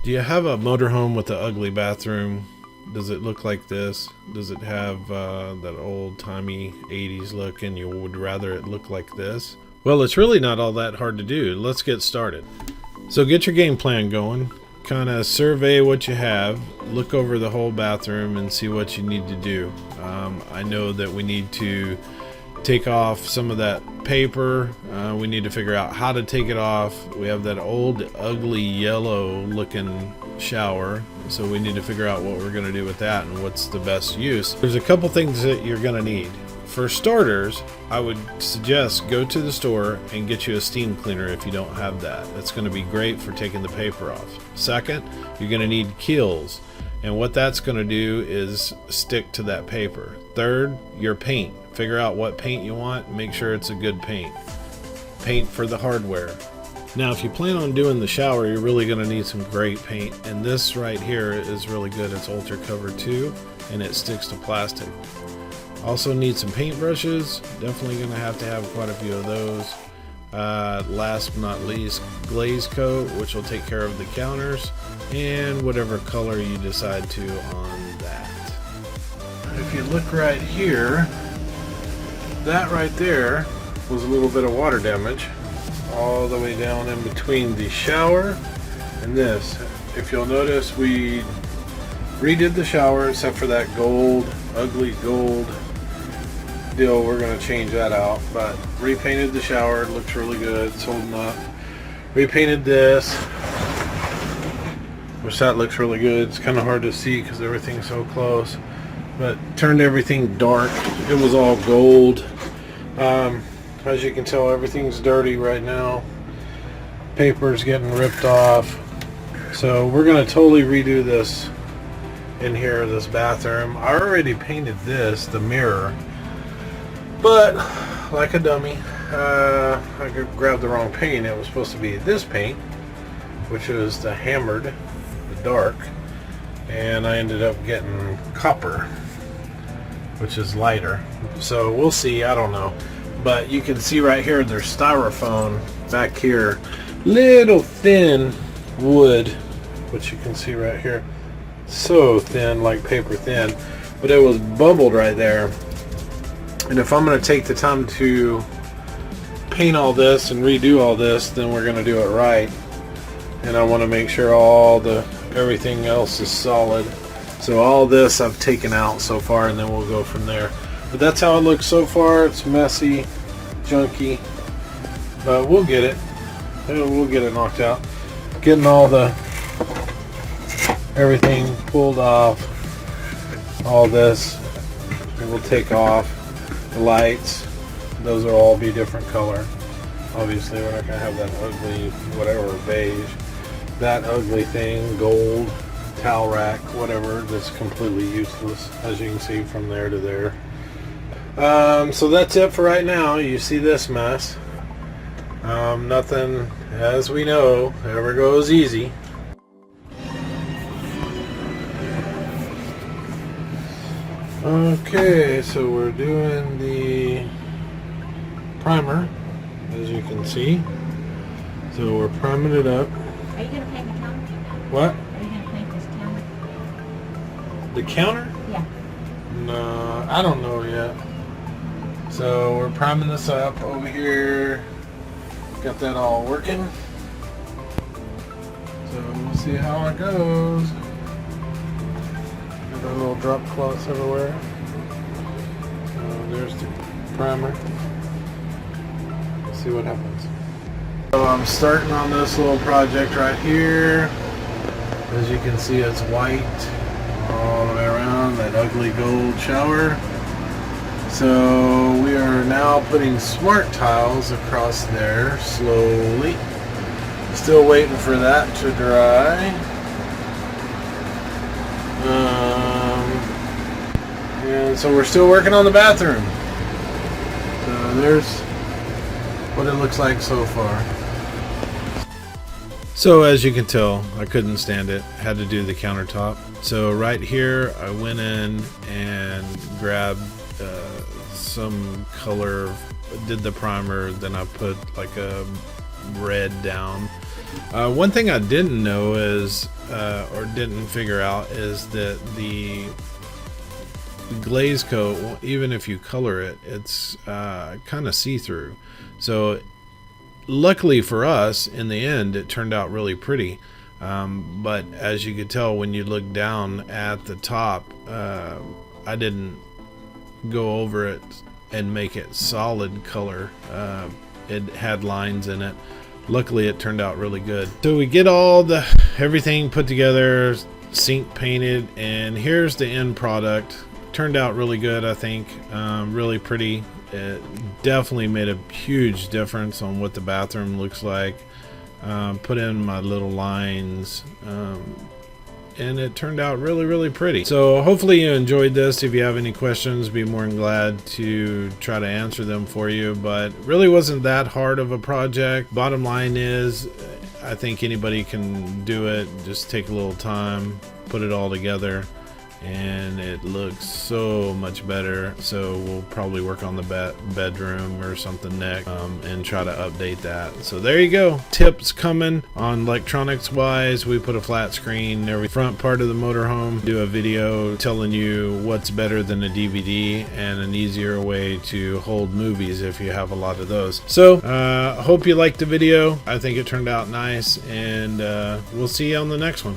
Do you have a motorhome with an ugly bathroom? Does it look like this? Does it have that old-timey 80s look and you would rather it look like this? Well, it's really not all that hard to do. Let's get started. So get your game plan going. Kind of survey what you have. Look over the whole bathroom and see what you need to do. I know that we need to take off some of that paper. We need to figure out how to take it off. We have that old ugly yellow looking shower, so we need to figure out what we're going to do with that and what's the best use. There's a couple things that you're going to need. For starters, I would suggest go to the store and get you a steam cleaner if you don't have that. That's going to be great for taking the paper off. Second, you're going to need Kills, and what that's going to do is stick to that paper. Third, your paint. Figure out what paint you want, make sure it's a good paint. Paint for the hardware. Now if you plan on doing the shower, you're really going to need some great paint, and this right here is really good. It's Ultra Cover 2 and it sticks to plastic. Also need some paintbrushes. Definitely going to have quite a few of those. Last but not least, glaze coat, which will take care of the counters, and whatever color you decide to on that. If you look right here, that right there was a little bit of water damage all the way down in between the shower and this. If you'll notice, we redid the shower except for that gold, ugly gold deal. We're going to change that out, but repainted the shower. It looks really good. It's holding up. Repainted this, which that looks really good. It's kind of hard to see because everything's so close, but turned everything dark. It was all gold. As you can tell, everything's dirty right now. Paper's getting ripped off. So we're going to totally redo this in here, this bathroom. I already painted this, the mirror, but like a dummy, I grabbed the wrong paint. It was supposed to be this paint, which is the hammered, the dark, and I ended up getting copper, which is lighter. So we'll see, I don't know. But you can see right here, there's styrofoam back here. Little thin wood, which you can see right here. So thin, like paper thin. But it was bubbled right there. And if I'm going to take the time to paint all this and redo all this, then we're going to do it right. And I want to make sure everything else is solid. So all this I've taken out so far, and then we'll go from there. But that's how it looks so far. It's messy, junky, but we'll get it. We'll get it knocked out. Getting everything pulled off. All this we will take off. The lights, those will all be different color. Obviously, we're not going to have that ugly, whatever, beige. That ugly thing, gold, towel rack, whatever, that's completely useless, as you can see from there to there. So that's it for right now. You see this mess. Nothing, as we know, ever goes easy. Okay, so we're doing the primer, as you can see. So we're priming it up. Are you going to paint the counter? What? Are you going to paint this counter? The counter? Yeah. No, I don't know yet. So we're priming this up over here. Got that all working. So we'll see how it goes. Got a little drop cloths everywhere. So there's the primer. Let's see what happens. So I'm starting on this little project right here. As you can see, it's white all the way around, that ugly gold shower. So we are now putting smart tiles across there slowly. Still waiting for that to dry. And so we're still working on the bathroom. So there's what it looks like so far. So as you can tell, I couldn't stand it. Had to do the countertop. So right here, I went in and grabbed some color, did the primer, then I put like a red down, One thing I didn't know is, or didn't figure out, is that the glaze coat, even if you color it, it's kind of see-through. So luckily for us, in the end, it turned out really pretty. But as you could tell when you look down at the top, I didn't go over it and make it solid color. It had lines in it. Luckily it turned out really good. So we get everything put together, sink painted, and here's the end product. Turned out really good, I think. Really pretty. It definitely made a huge difference on what the bathroom looks like. Put in my little lines, and it turned out really pretty. So hopefully you enjoyed this. If you have any questions, be more than glad to try to answer them for you. But really wasn't that hard of a project. Bottom line is, I think anybody can do it. Just take a little time, put it all together, and it looks so much better. So we'll probably work on the bedroom or something next, and try to update that. So there you go, tips coming on electronics wise. We put a flat screen every front part of the motorhome, do a video telling you what's better than a DVD and an easier way to hold movies if you have a lot of those. So hope you liked the video. I think it turned out nice, and we'll see you on the next one.